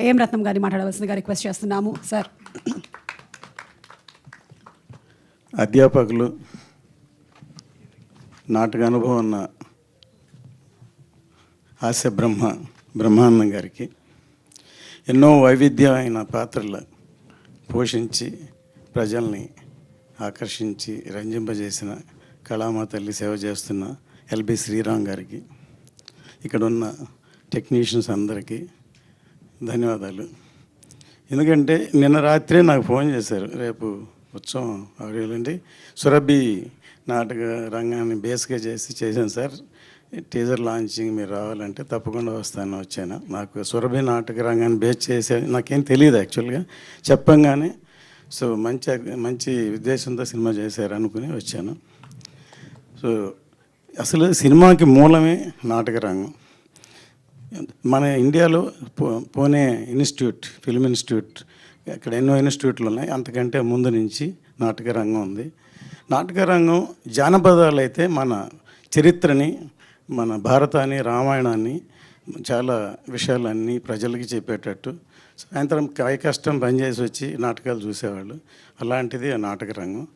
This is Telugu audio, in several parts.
ఏం రత్నం గారిని మాట్లాడవలసిందిగా రిక్వెస్ట్ చేస్తున్నాము సార్. అధ్యాపకులు, నాటక అనుభవం ఉన్న హాస్య బ్రహ్మానందం గారికి ఎన్నో వైవిధ్యమైన పాత్రలు పోషించి ప్రజల్ని ఆకర్షించి రంజింపజేసిన కళామా తల్లి సేవ చేస్తున్న ఎల్బి శ్రీరామ్ గారికి, ఇక్కడ ఉన్న టెక్నీషియన్స్ అందరికీ ధన్యవాదాలు. ఎందుకంటే నిన్న రాత్రే నాకు ఫోన్ చేశారు, రేపు ఉత్సవం ఆడియోలండి, సురభి నాటక రంగాన్ని బేస్గా చేశాను సార్, టీజర్ లాంచింగ్ మీరు రావాలంటే తప్పకుండా వచ్చాను. నాకు సురభి నాటక రంగాన్ని బేస్ చేసే నాకేం తెలియదు యాక్చువల్గా, చెప్పంగానే సో మంచి ఉద్దేశంతో సినిమా చేశారు అనుకుని వచ్చాను. సో అసలు సినిమాకి మూలమే నాటక రంగం. మన ఇండియాలో పూణే ఇన్స్టిట్యూట్, ఫిల్మ్ ఇన్స్టిట్యూట్, అక్కడ ఎన్నో ఇన్స్టిట్యూట్లు ఉన్నాయి, అంతకంటే ముందు నుంచి నాటక రంగం ఉంది. నాటక రంగం జానపదాలు అయితే మన చరిత్రని, మన భారతాన్ని, రామాయణాన్ని, చాలా విషయాలన్నీ ప్రజలకి చెప్పేటట్టు సాయంత్రం కాయ కష్టం పనిచేసి వచ్చి నాటకాలు చూసేవాళ్ళు. అలాంటిది ఆ నాటక రంగం.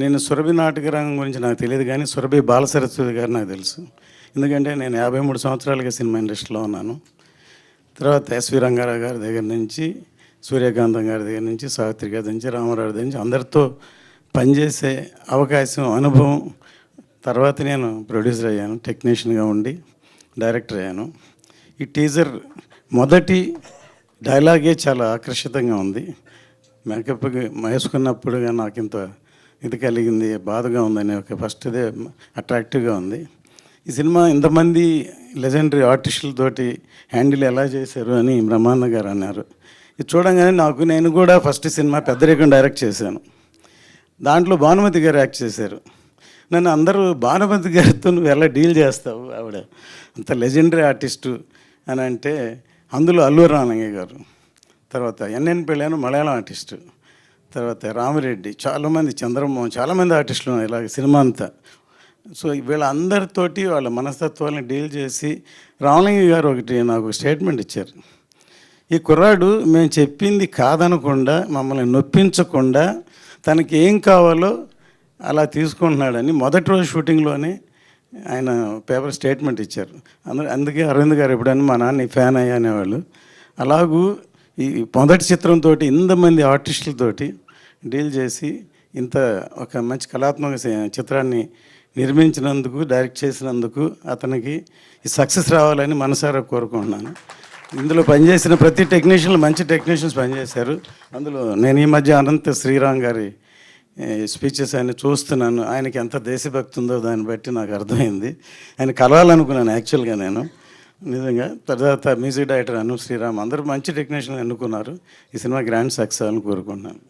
నేను సురభి నాటక రంగం గురించి నాకు తెలియదు, కానీ సురభి బాలసరస్వతి గారు నాకు తెలుసు. ఎందుకంటే నేను 53 సంవత్సరాలుగా సినిమా ఇండస్ట్రీలో ఉన్నాను. తర్వాత ఎస్వి రంగారావు గారి దగ్గర నుంచి, సూర్యకాంతం గారి దగ్గర నుంచి, సావిత్రి గారి నుంచి, రామారావు దగ్గర నుంచి అందరితో పనిచేసే అవకాశం, అనుభవం. తర్వాత నేను ప్రొడ్యూసర్ అయ్యాను, టెక్నీషియన్గా ఉండి డైరెక్టర్ అయ్యాను. ఈ టీజర్ మొదటి డైలాగే చాలా ఆకర్షితంగా ఉంది. మేకప్ వేసుకున్నప్పుడుగా నాకు ఇంత ఇది కలిగింది, బాధగా ఉందని ఒక ఫస్ట్ ఇదే అట్రాక్టివ్గా ఉంది. ఈ సినిమా ఇంతమంది లెజెండరీ ఆర్టిస్టులతోటి హ్యాండిల్ ఎలా చేశారు అని బ్రహ్మానంద గారు అన్నారు. ఇది చూడంగానే నేను కూడా ఫస్ట్ సినిమా పెద్దరికం డైరెక్ట్ చేశాను. దాంట్లో భానుమతి గారు యాక్ట్ చేశారు. నన్ను అందరూ భానుమతి గారితో నువ్వు ఎలా డీల్ చేస్తావు, ఆవిడ అంత లెజెండరీ ఆర్టిస్టు అని అంటే, అందులో అల్లూరి రామలింగయ్య గారు, తర్వాత ఎన్ఎన్ పెళ్ళాను మలయాళం ఆర్టిస్టు, తర్వాత రామిరెడ్డి, చాలామంది, చంద్రమోహన్, చాలామంది ఆర్టిస్టులు ఉన్నాయి ఇలాగ సినిమా అంతా. సో వీళ్ళందరితోటి వాళ్ళ మనస్తత్వాలను డీల్ చేసి రామలింగయ్య గారు నాకు స్టేట్మెంట్ ఇచ్చారు. ఈ కుర్రాడు మేము చెప్పింది కాదనకుండా, మమ్మల్ని నొప్పించకుండా, తనకి ఏం కావాలో అలా తీసుకుంటున్నాడని మొదటి రోజు షూటింగ్లోనే ఆయన పేపర్ స్టేట్మెంట్ ఇచ్చారు. అందుకే అరవింద్ గారు ఎప్పుడైనా మా నాన్న ఫ్యాన్ అయ్యా అనేవాళ్ళు. అలాగూ ఈ మొదటి చిత్రంతో ఇంతమంది ఆర్టిస్టులతోటి డీల్ చేసి ఇంత ఒక మంచి కళాత్మక చిత్రాన్ని నిర్మించినందుకు, డైరెక్ట్ చేసినందుకు అతనికి ఈ సక్సెస్ రావాలని మనసారా కోరుకుంటున్నాను. ఇందులో పనిచేసిన ప్రతి టెక్నీషియన్లు మంచి టెక్నీషియన్స్ పనిచేశారు. అందులో నేను ఈ మధ్య అనంత శ్రీరామ్ గారి స్పీచెస్ ఆయన చూస్తున్నాను. ఆయనకి ఎంత దేశభక్తి ఉందో దాన్ని బట్టి నాకు అర్థమైంది. ఆయన కలవాలనుకున్నాను యాక్చువల్గా నేను నిజంగా. తర్వాత మ్యూజిక్ డైరెక్టర్ అను శ్రీరామ్, అందరూ మంచి టెక్నీషియన్లు ఎన్నుకున్నారు. ఈ సినిమా గ్రాండ్ సక్సెస్ అని కోరుకుంటున్నాను.